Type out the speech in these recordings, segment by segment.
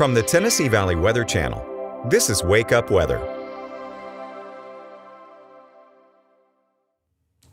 From the Tennessee Valley Weather Channel, this is Wake Up Weather.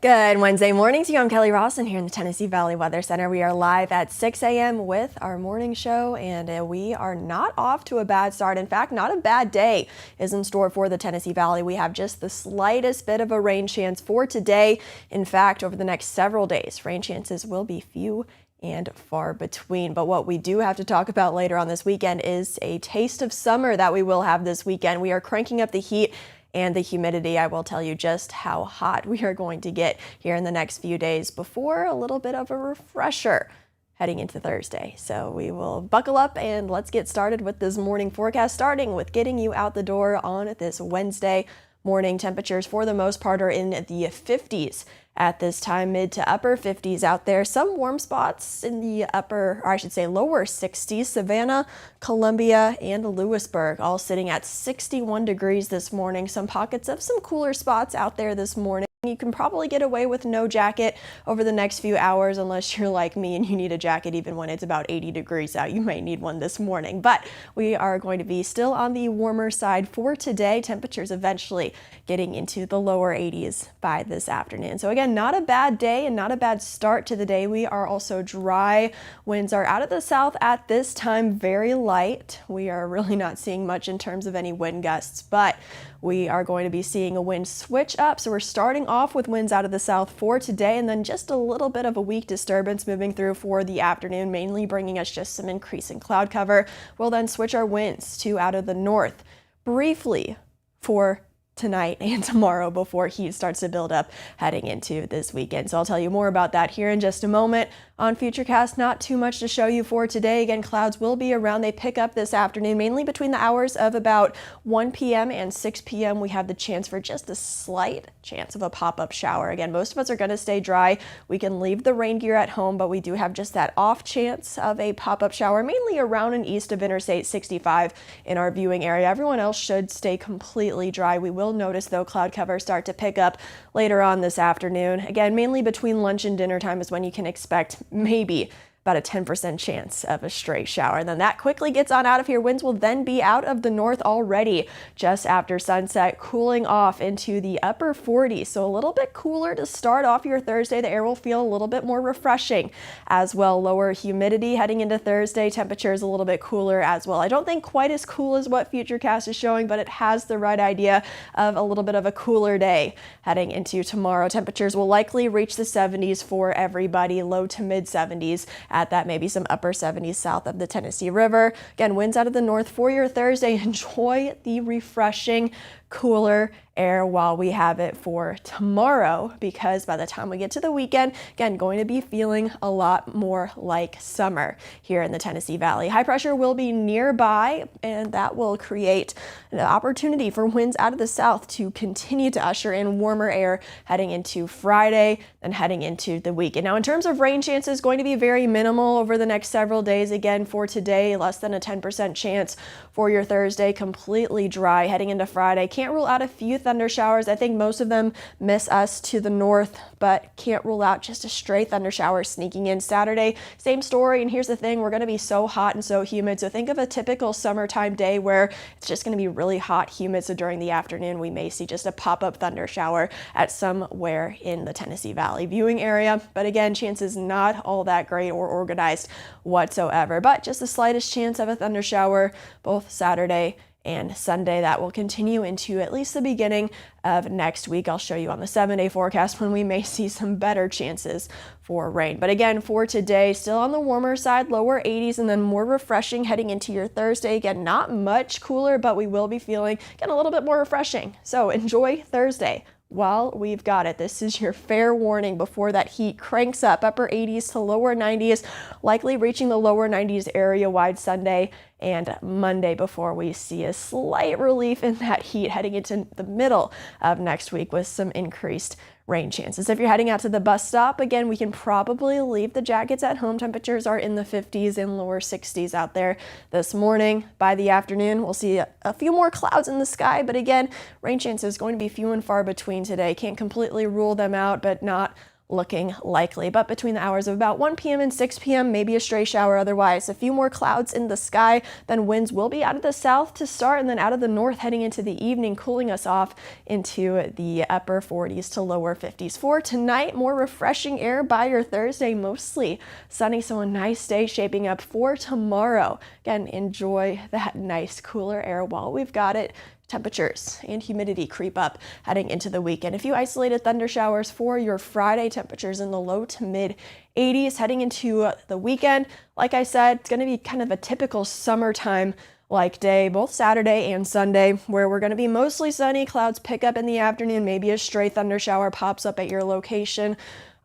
Good Wednesday morning to you. I'm Kelly Rawson here in the Tennessee Valley Weather Center. We are live at 6 a.m. with our morning show, and we are not off to a bad start. In fact, not a bad day is in store for the Tennessee Valley. We have just the slightest bit of a rain chance for today. In fact, over the next several days, rain chances will be few and far between. But what we do have to talk about later on this weekend is a taste of summer that we will have this weekend. We are cranking up the heat and the humidity. I will tell you just how hot we are going to get here in the next few days before a little bit of a refresher heading into Thursday. So we will buckle up and let's get started with this morning forecast, starting with getting you out the door on this Wednesday morning. Temperatures for the most part are in the 50s at this time, mid to upper 50s out there. Some warm spots in the upper, or I should say lower 60s. Savannah, Columbia, and Lewisburg all sitting at 61 degrees this morning. Some pockets of some cooler spots out there this morning. You can probably get away with no jacket over the next few hours unless you're like me and you need a jacket even when it's about 80 degrees out. You might need one this morning, but we are going to be still on the warmer side for today. Temperatures eventually getting into the lower 80s by this afternoon. So again, not a bad day and not a bad start to the day. We are also dry. Winds are out of the south at this time, very light. We are really not seeing much in terms of any wind gusts, but we are going to be seeing a wind switch up. So we're starting off with winds out of the south for today, and then just a little bit of a weak disturbance moving through for the afternoon, mainly bringing us just some increasing cloud cover. We'll then switch our winds to out of the north briefly for tonight and tomorrow before heat starts to build up heading into this weekend. So I'll tell you more about that here in just a moment. On Futurecast, not too much to show you for today. Again, clouds will be around. They pick up this afternoon, mainly between the hours of about 1 p.m. and 6 p.m. We have the chance for just a slight chance of a pop-up shower. Again, most of us are going to stay dry. We can leave the rain gear at home, but we do have just that off chance of a pop-up shower, mainly around and east of Interstate 65 in our viewing area. Everyone else should stay completely dry. We will notice, though, cloud cover start to pick up later on this afternoon. Again, mainly between lunch and dinner time is when you can expect maybe about a 10% chance of a stray shower. And then that quickly gets on out of here. Winds will then be out of the north already just after sunset, cooling off into the upper 40s. So a little bit cooler to start off your Thursday. The air will feel a little bit more refreshing as well. Lower humidity heading into Thursday. Temperatures a little bit cooler as well. I don't think quite as cool as what Futurecast is showing, but it has the right idea of a little bit of a cooler day heading into tomorrow. Temperatures will likely reach the 70s for everybody, low to mid 70s. At that, maybe some upper 70s south of the Tennessee River. Again, winds out of the north for your Thursday. Enjoy the refreshing, cooler air while we have it for tomorrow, because by the time we get to the weekend, again, going to be feeling a lot more like summer here in the Tennessee Valley. High pressure will be nearby, and that will create an opportunity for winds out of the south to continue to usher in warmer air heading into Friday and heading into the weekend. Now, in terms of rain chances, going to be very minimal over the next several days. Again, for today, less than a 10% chance. For your Thursday, completely dry heading into Friday. Can't rule out a few thunder showers. I think most of them miss us to the north, but can't rule out just a stray thunder shower sneaking in. Saturday, same story. And here's the thing, we're going to be so hot and so humid. So think of a typical summertime day where it's just going to be really hot, humid. So during the afternoon, we may see just a pop-up thunder shower at somewhere in the Tennessee Valley viewing area. But again, chances not all that great or organized whatsoever, but just the slightest chance of a thunder shower both Saturday and Sunday. That will continue into at least the beginning of next week. I'll show you on the 7-day forecast when we may see some better chances for rain. But again, for today, still on the warmer side, lower 80s, and then more refreshing heading into your Thursday. Again, not much cooler, but we will be feeling, again, a little bit more refreshing. So enjoy Thursday while we've got it. This is your fair warning before that heat cranks up, upper 80s to lower 90s, likely reaching the lower 90s area-wide Sunday and Monday before we see a slight relief in that heat heading into the middle of next week with some increased rain chances. If you're heading out to the bus stop, again, we can probably leave the jackets at home. Temperatures are in the 50s and lower 60s out there this morning. By the afternoon, we'll see a few more clouds in the sky, but again, rain chances going to be few and far between today. Can't completely rule them out, but not looking likely, but between the hours of about 1 p.m. and 6 p.m., maybe a stray shower otherwise. A few more clouds in the sky, then winds will be out of the south to start and then out of the north heading into the evening, cooling us off into the upper 40s to lower 50s. For tonight, more refreshing air by your Thursday, mostly sunny, so a nice day shaping up for tomorrow. Again, enjoy that nice cooler air while we've got it. Temperatures and humidity creep up heading into the weekend. A few isolated thunder showers for your Friday, temperatures in the low to mid 80s heading into the weekend. Like I said, it's going to be kind of a typical summertime like day, both Saturday and Sunday, where we're going to be mostly sunny. Clouds pick up in the afternoon, maybe a stray thunder shower pops up at your location,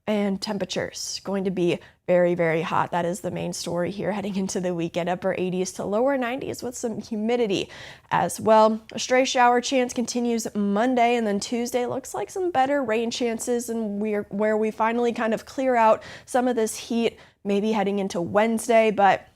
and temperatures going to be very, very hot. That is the main story here heading into the weekend. Upper 80s to lower 90s with some humidity as well. A stray shower chance continues Monday, and then Tuesday looks like some better rain chances, and where we finally kind of clear out some of this heat, maybe heading into Wednesday. But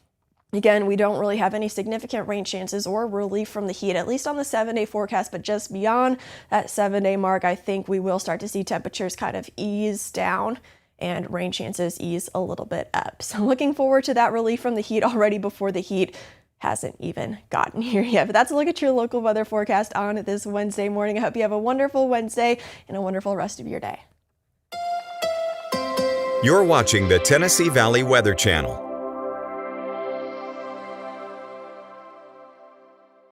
again, we don't really have any significant rain chances or relief from the heat, at least on the 7-day forecast. But just beyond that 7-day mark, I think we will start to see temperatures kind of ease down and rain chances ease a little bit up. So looking forward to that relief from the heat already before the heat hasn't even gotten here yet. But that's a look at your local weather forecast on this Wednesday morning. I hope you have a wonderful Wednesday and a wonderful rest of your day. You're watching the Tennessee Valley Weather Channel.